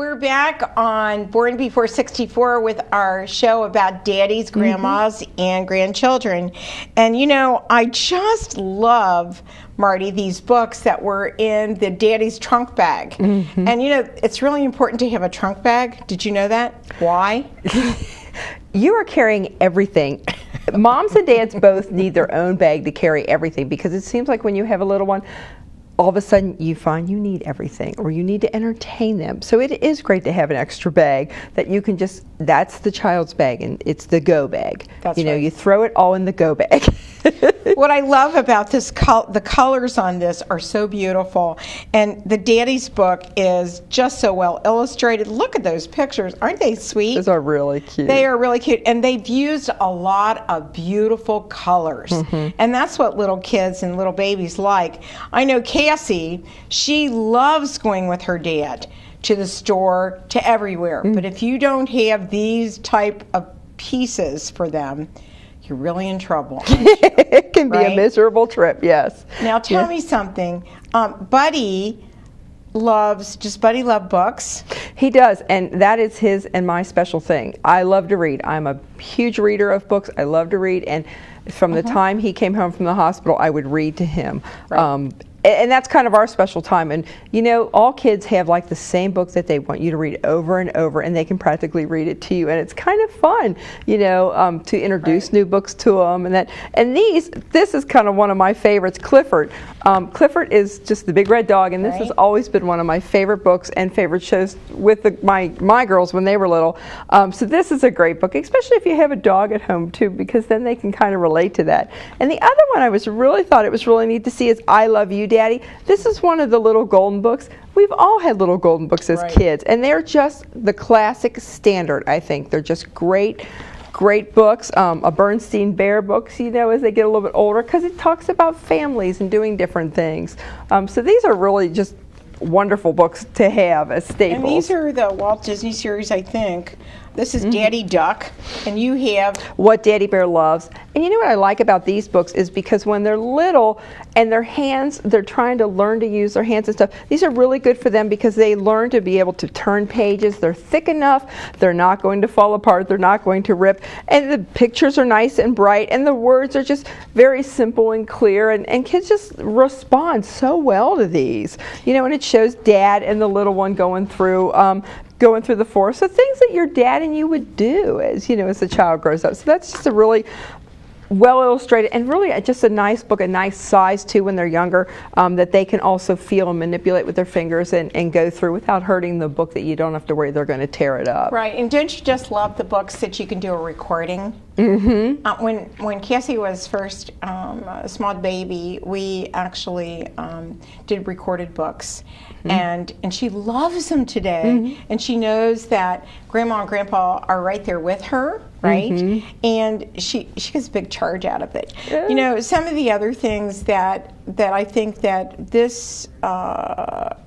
We're back on Born B464 with our show about daddies, grandmas, and grandchildren. And you know, I just love, Marty, these books that were in the daddy's trunk bag. And you know, it's really important to have a trunk bag. Did you know that? Why? You are carrying everything. Moms and dads both need their own bag to carry everything, because it seems like when you have a little one, all of a sudden you find you need everything, or you need to entertain them. So it is great to have an extra bag that you can just, that's the child's bag, and it's the go bag. That's you know, right. you throw it all in the go bag. What I love about this, the colors on this are so beautiful, and the daddy's book is just so well illustrated. Look at those pictures. Aren't they sweet? Those are really cute. They are really cute, and they've used a lot of beautiful colors, and that's what little kids and little babies like. I know Cassie, she loves going with her dad to the store, to everywhere, but if you don't have these type of pieces for them, you're really in trouble. It can be Right? a miserable trip, yes. Now tell me something. Buddy love books? He does, and that is his and my special thing. I love to read. I'm a huge reader of books. I love to read, and from the time he came home from the hospital, I would read to him. Right. And that's kind of our special time. And you know, all kids have like the same book that they want you to read over and over, and they can practically read it to you. And it's kind of fun, you know, to introduce new books to them. And this is kind of one of my favorites, Clifford. Clifford is just the big red dog, and this has always been one of my favorite books and favorite shows with my girls when they were little. So this is a great book, especially if you have a dog at home too, because then they can kind of relate to that. And the other one I thought it was really neat to see is I Love You, Daddy. This is one of the little golden books. We've all had little golden books as kids, and they're just the classic standard, I think. They're just great books. A Bernstein Bear books, you know, as they get a little bit older, because it talks about families and doing different things. So these are really just wonderful books to have as staples. And these are the Walt Disney series, I think. This is Daddy Duck, and you have What Daddy Bear Loves. And you know what I like about these books is because when they're little and their hands, they're trying to learn to use their hands and stuff, these are really good for them because they learn to be able to turn pages. They're thick enough, they're not going to fall apart, they're not going to rip, and the pictures are nice and bright, and the words are just very simple and clear, and kids just respond so well to these. You know, and it shows Dad and the little one going through the forest, so things that your dad and you would do as the child grows up. So that's just a really well illustrated and really just a nice book, a nice size too when they're younger, that they can also feel and manipulate with their fingers and go through without hurting the book, that you don't have to worry they're going to tear it up. Right, and don't you just love the books that you can do a recording? When Cassie was first a small baby, we actually did recorded books, and she loves them today, and she knows that Grandma and Grandpa are right there with her, right? And she gets a big charge out of it. You know, some of the other things that I think that this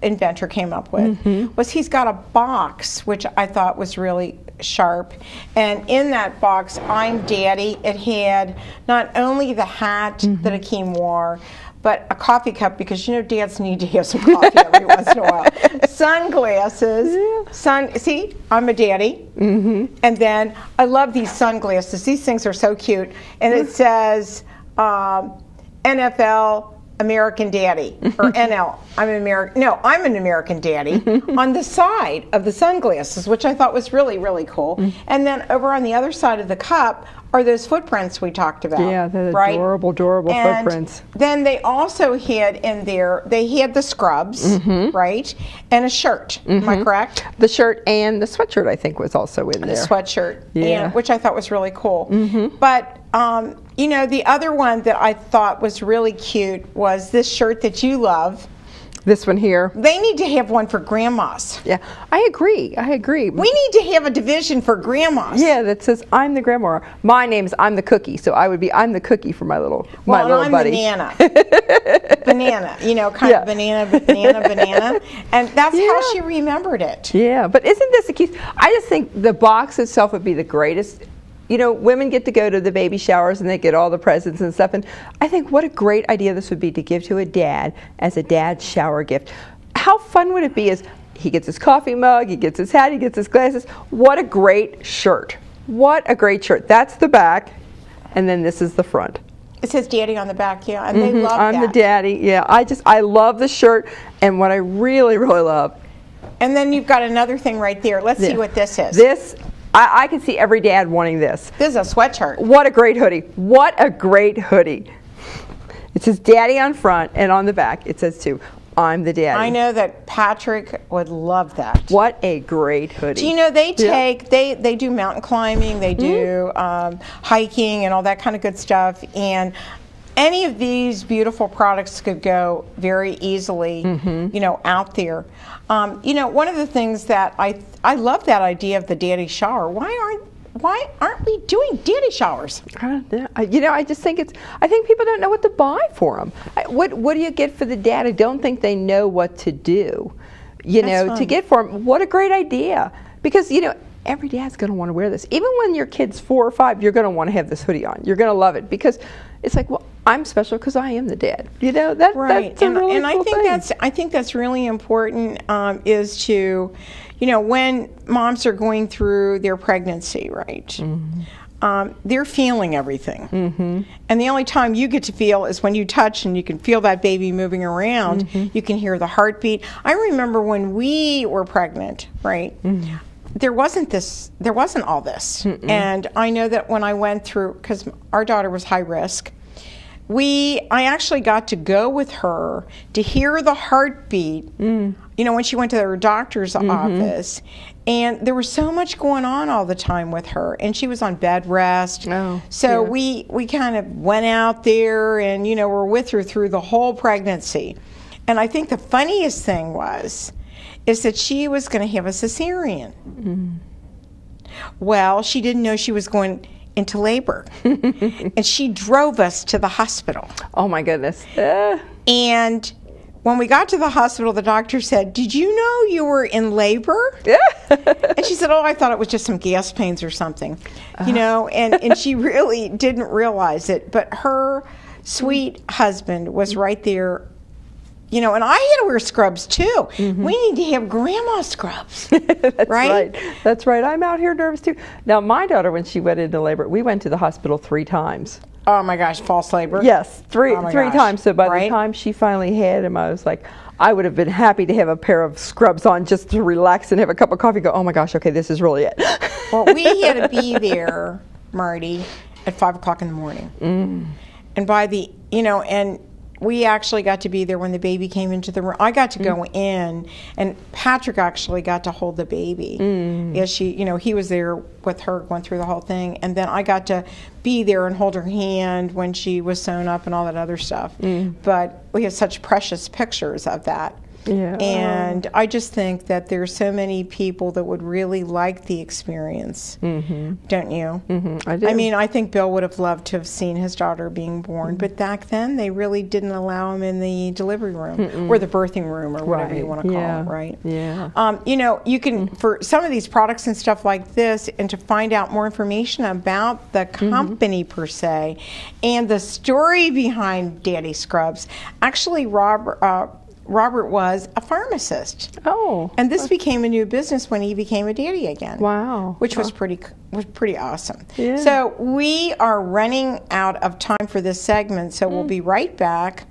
inventor came up with was he's got a box, which I thought was really sharp, and in that box, I'm Daddy, it had not only the hat that Akeem wore, but a coffee cup, because you know dads need to have some coffee every once in a while. Sunglasses. See, I'm a daddy. And then I love these sunglasses. These things are so cute. And it says NFL American Daddy, or NL. I'm an American Daddy on the side of the sunglasses, which I thought was really, really cool. And then over on the other side of the cup are those footprints we talked about. Yeah, they're adorable footprints. Then they also had in there, they had the scrubs, right? And a shirt. Am I correct? The shirt and the sweatshirt, I think, was also in there. The sweatshirt, which I thought was really cool. But you know, the other one that I thought was really cute was this shirt that you love. This one here. They need to have one for grandmas. Yeah, I agree. We need to have a division for grandmas. Yeah, that says I'm the grandma. My name's I'm the cookie, so I would be I'm the cookie for my little I'm buddy. Banana. Banana, you know, kind of banana. And that's how she remembered it. Yeah, but isn't this the key? I just think the box itself would be the greatest. You know, women get to go to the baby showers and they get all the presents and stuff. And I think what a great idea this would be to give to a dad as a dad's shower gift. How fun would it be is He gets his coffee mug, he gets his hat, he gets his glasses. What a great shirt. What a great shirt. That's the back, and then this is the front. It says Daddy on the back, yeah, and they love that. I'm the daddy, yeah. I love the shirt, and what I really, really love. And then you've got another thing right there. Let's see what this is. This, I can see every dad wanting this. This is a sweatshirt. What a great hoodie. What a great hoodie. It says Daddy on front, and on the back it says too, I'm the daddy. I know that Patrick would love that. What a great hoodie. Do you know they take, they do mountain climbing, they do hiking and all that kind of good stuff, and any of these beautiful products could go very easily, you know, out there. You know, one of the things that I love that idea of the daddy shower. Why aren't we doing daddy showers? You know, I just think I think people don't know what to buy for them. What do you get for the dad? I don't think they know what to do, you know, to get for them. What a great idea. Because, you know, every dad's going to want to wear this. Even when your kid's 4 or 5, you're going to want to have this hoodie on. You're going to love it because it's like, well, I'm special because I am the dad. You know, that's a really cool thing. I think that's really important, is to, you know, when moms are going through their pregnancy, right? They're feeling everything. And the only time you get to feel is when you touch and you can feel that baby moving around. You can hear the heartbeat. I remember when we were pregnant, right? There wasn't all this. And I know that when I went through, because our daughter was high risk, I actually got to go with her to hear the heartbeat, you know, when she went to her doctor's office. And there was so much going on all the time with her, and she was on bed rest. So we kind of went out there and, you know, were with her through the whole pregnancy. And I think the funniest thing is that she was going to have a cesarean. Well, she didn't know she was going into labor. And she drove us to the hospital. Oh my goodness. And when we got to the hospital, the doctor said, "Did you know you were in labor?" And she said, "Oh, I thought it was just some gas pains or something." You know, and she really didn't realize it. But her sweet husband was right there. You know, and I had to wear scrubs too. We need to have grandma scrubs. That's right. That's right. I'm out here nervous too. Now, my daughter, when she went into labor, we went to the hospital 3 times. Oh my gosh, false labor? Yes, three times. So by the time she finally had him, I was like, I would have been happy to have a pair of scrubs on just to relax and have a cup of coffee and go, oh my gosh, okay, this is really it. Well, we had to be there, Marty, at 5 o'clock in the morning. And by the, you know, and we actually got to be there when the baby came into the room. I got to go in, and Patrick actually got to hold the baby. As she, you know, he was there with her going through the whole thing. And then I got to be there and hold her hand when she was sewn up and all that other stuff. But we have such precious pictures of that. And I just think that there's so many people that would really like the experience, don't you? I do. I mean, I think Bill would have loved to have seen his daughter being born, but back then they really didn't allow him in the delivery room or the birthing room or whatever you want to call it, right? You know, you can, for some of these products and stuff like this, and to find out more information about the company per se and the story behind Daddy Scrubs, actually Robert was a pharmacist. And this became a new business when he became a daddy again. Which was pretty awesome. So we are running out of time for this segment, so we'll be right back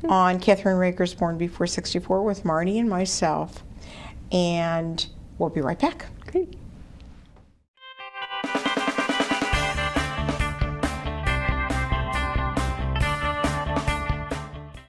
on Kathryn Raaker's Born B464 with Marty and myself, and we'll be right back. Great.